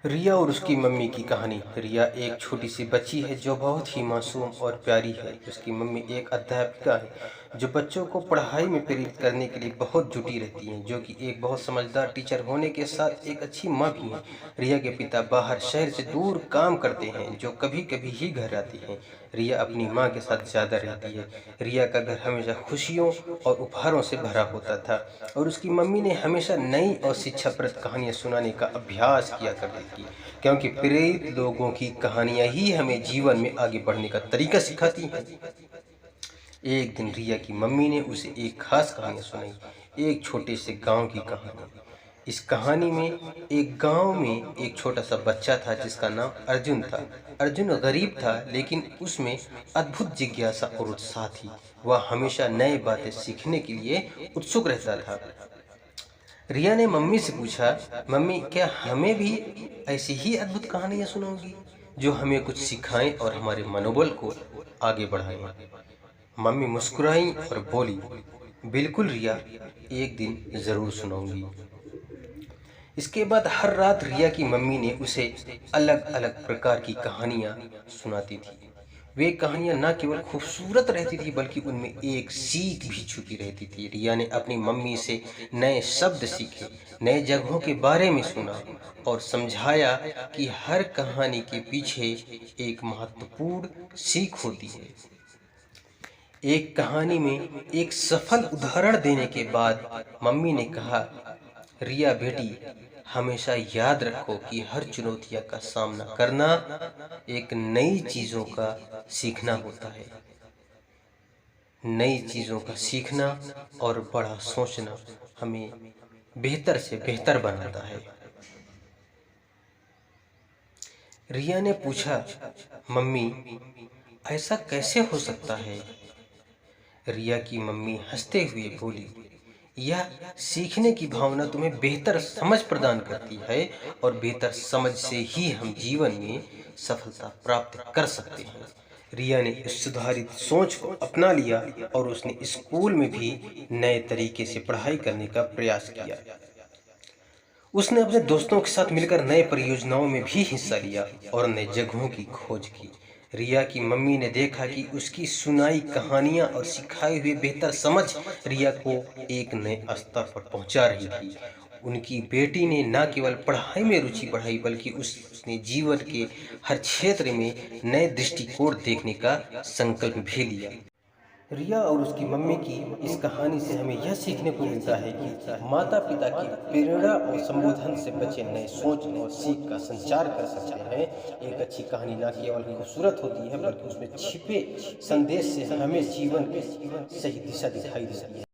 रिया और उसकी मम्मी की कहानी। रिया एक छोटी सी बच्ची है जो बहुत ही मासूम और प्यारी है। उसकी मम्मी एक अध्यापिका है जो बच्चों को पढ़ाई में प्रेरित करने के लिए बहुत जुटी रहती हैं, जो कि एक बहुत समझदार टीचर होने के साथ एक अच्छी माँ भी हैं। रिया के पिता बाहर शहर से दूर काम करते हैं, जो कभी कभी ही घर आती हैं। रिया अपनी माँ के साथ ज़्यादा रहती है। रिया का घर हमेशा खुशियों और उपहारों से भरा होता था और उसकी मम्मी ने हमेशा नई और शिक्षाप्रद कहानियाँ सुनाने का अभ्यास किया करती थी, क्योंकि प्रेरित लोगों की कहानियाँ ही हमें जीवन में आगे बढ़ने का तरीका सिखाती हैं। एक दिन रिया की मम्मी ने उसे एक खास कहानी सुनाई, एक छोटे से गांव की कहानी। इस कहानी में एक गांव में एक छोटा सा बच्चा था जिसका नाम अर्जुन था। अर्जुन गरीब था, लेकिन उसमें अद्भुत जिज्ञासा और उत्साह थी। वह हमेशा नए बातें सीखने के लिए उत्सुक रहता था। रिया ने मम्मी से पूछा, मम्मी क्या हमें भी ऐसी ही अद्भुत कहानियां सुनाओगी जो हमें कुछ सिखाएं और हमारे मनोबल को आगे बढ़ाएं? मम्मी मुस्कुराई और बोली, बिल्कुल रिया, एक दिन जरूर सुनाऊंगी। इसके बाद हर रात रिया की मम्मी ने उसे अलग अलग प्रकार की कहानियां सुनाती थी। वे कहानियां न केवल खूबसूरत रहती थी बल्कि उनमें एक सीख भी छुपी रहती थी। रिया ने अपनी मम्मी से नए शब्द सीखे, नए जगहों के बारे में सुना और समझाया कि हर कहानी के पीछे एक महत्वपूर्ण सीख होती है। एक कहानी में एक सफल उदाहरण देने के बाद मम्मी ने कहा, रिया बेटी, हमेशा याद रखो कि हर चुनौतियों का सामना करना एक नई चीजों का सीखना होता है। नई चीजों का सीखना और बड़ा सोचना हमें बेहतर से बेहतर बनाता है। रिया ने पूछा, मम्मी ऐसा कैसे हो सकता है? रिया की मम्मी हंसते हुए बोली, यह सीखने की भावना तुम्हें बेहतर समझ प्रदान करती है और बेहतर समझ से ही हम जीवन में सफलता प्राप्त कर सकते हैं। रिया ने इस सुधारित सोच को अपना लिया और उसने स्कूल में भी नए तरीके से पढ़ाई करने का प्रयास किया। उसने अपने दोस्तों के साथ मिलकर नए परियोजनाओं में भी हिस्सा लिया और नए जगहों की खोज की। रिया की मम्मी ने देखा कि उसकी सुनाई कहानियां और सिखाई हुई बेहतर समझ रिया को एक नए स्तर पर पहुंचा रही थी। उनकी बेटी ने न केवल पढ़ाई में रुचि बढ़ाई बल्कि उसने जीवन के हर क्षेत्र में नए दृष्टिकोण देखने का संकल्प भी लिया। रिया और उसकी मम्मी की इस कहानी से हमें यह सीखने को मिलता है कि माता पिता की प्रेरणा और संबोधन से बच्चे नए सोच और सीख का संचार कर सकते हैं। एक अच्छी कहानी न केवल खूबसूरत होती है बल्कि उसमें छिपे संदेश से हमें जीवन की सही दिशा दिखाई देती है।